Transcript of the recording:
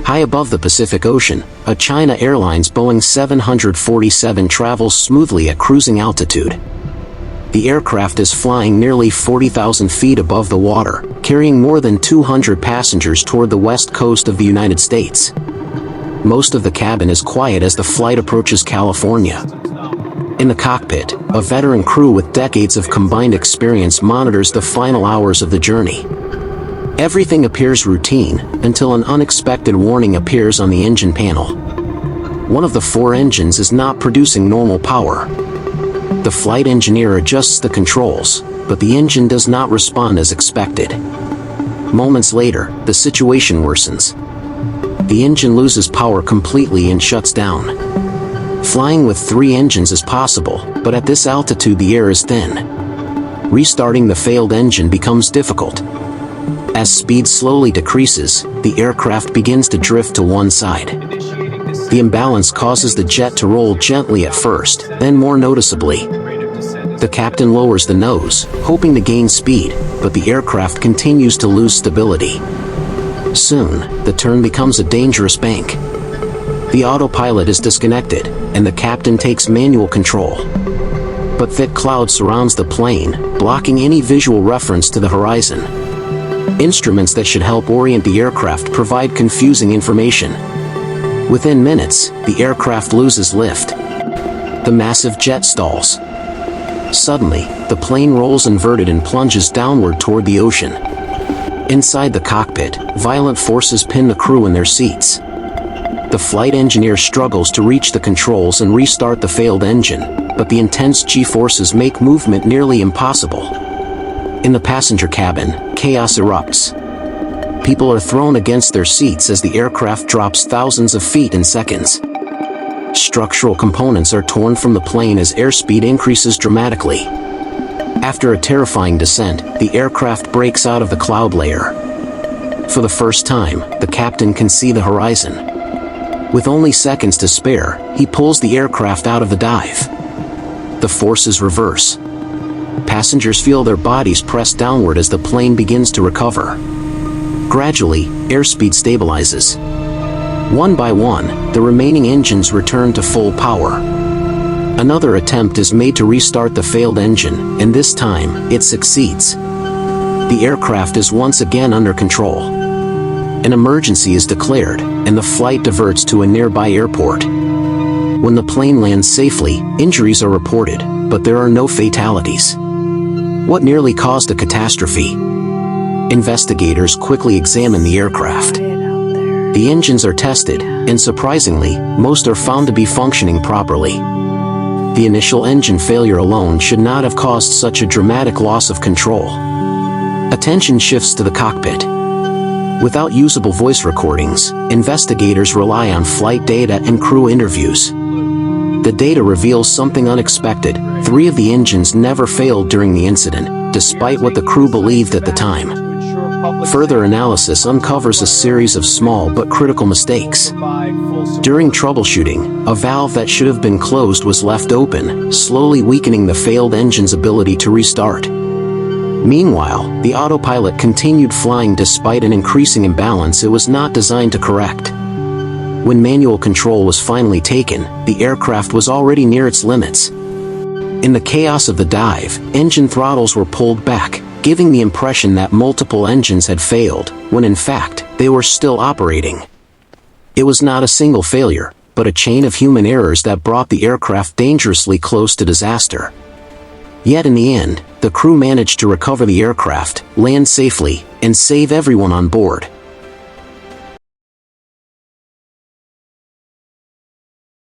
High above the Pacific Ocean, a China Airlines Boeing 747 travels smoothly at cruising altitude. The aircraft is flying nearly 40,000 feet above the water, carrying more than 200 passengers toward the west coast of the United States. Most of the cabin is quiet as the flight approaches California. In the cockpit, a veteran crew with decades of combined experience monitors the final hours of the journey. Everything appears routine, until an unexpected warning appears on the engine panel. One of the 4 engines is not producing normal power. The flight engineer adjusts the controls, but the engine does not respond as expected. Moments later, the situation worsens. The engine loses power completely and shuts down. Flying with 3 engines is possible, but at this altitude the air is thin. Restarting the failed engine becomes difficult. As speed slowly decreases, the aircraft begins to drift to one side. The imbalance causes the jet to roll gently at first, then more noticeably. The captain lowers the nose, hoping to gain speed, but the aircraft continues to lose stability. Soon, the turn becomes a dangerous bank. The autopilot is disconnected, and the captain takes manual control. But thick cloud surrounds the plane, blocking any visual reference to the horizon. Instruments that should help orient the aircraft provide confusing information. Within minutes, the aircraft loses lift. The massive jet stalls. Suddenly, the plane rolls inverted and plunges downward toward the ocean. Inside the cockpit, violent forces pin the crew in their seats. The flight engineer struggles to reach the controls and restart the failed engine, but the intense G-forces make movement nearly impossible. In the passenger cabin, chaos erupts. People are thrown against their seats as the aircraft drops thousands of feet in seconds. Structural components are torn from the plane as airspeed increases dramatically. After a terrifying descent, the aircraft breaks out of the cloud layer. For the first time, the captain can see the horizon. With only seconds to spare, he pulls the aircraft out of the dive. The forces reverse. Passengers feel their bodies press downward as the plane begins to recover. Gradually, airspeed stabilizes. One by one, the remaining engines return to full power. Another attempt is made to restart the failed engine, and this time, it succeeds. The aircraft is once again under control. An emergency is declared, and the flight diverts to a nearby airport. When the plane lands safely, injuries are reported, but there are no fatalities. What nearly caused a catastrophe? Investigators quickly examine the aircraft. The engines are tested, and surprisingly, most are found to be functioning properly. The initial engine failure alone should not have caused such a dramatic loss of control. Attention shifts to the cockpit. Without usable voice recordings, investigators rely on flight data and crew interviews. The data reveals something unexpected. 3 of the engines never failed during the incident, despite what the crew believed at the time. Further analysis uncovers a series of small but critical mistakes. During troubleshooting, a valve that should have been closed was left open, slowly weakening the failed engine's ability to restart. Meanwhile, the autopilot continued flying despite an increasing imbalance it was not designed to correct. When manual control was finally taken, the aircraft was already near its limits. In the chaos of the dive, engine throttles were pulled back, giving the impression that multiple engines had failed, when in fact, they were still operating. It was not a single failure, but a chain of human errors that brought the aircraft dangerously close to disaster. Yet in the end, the crew managed to recover the aircraft, land safely, and save everyone on board.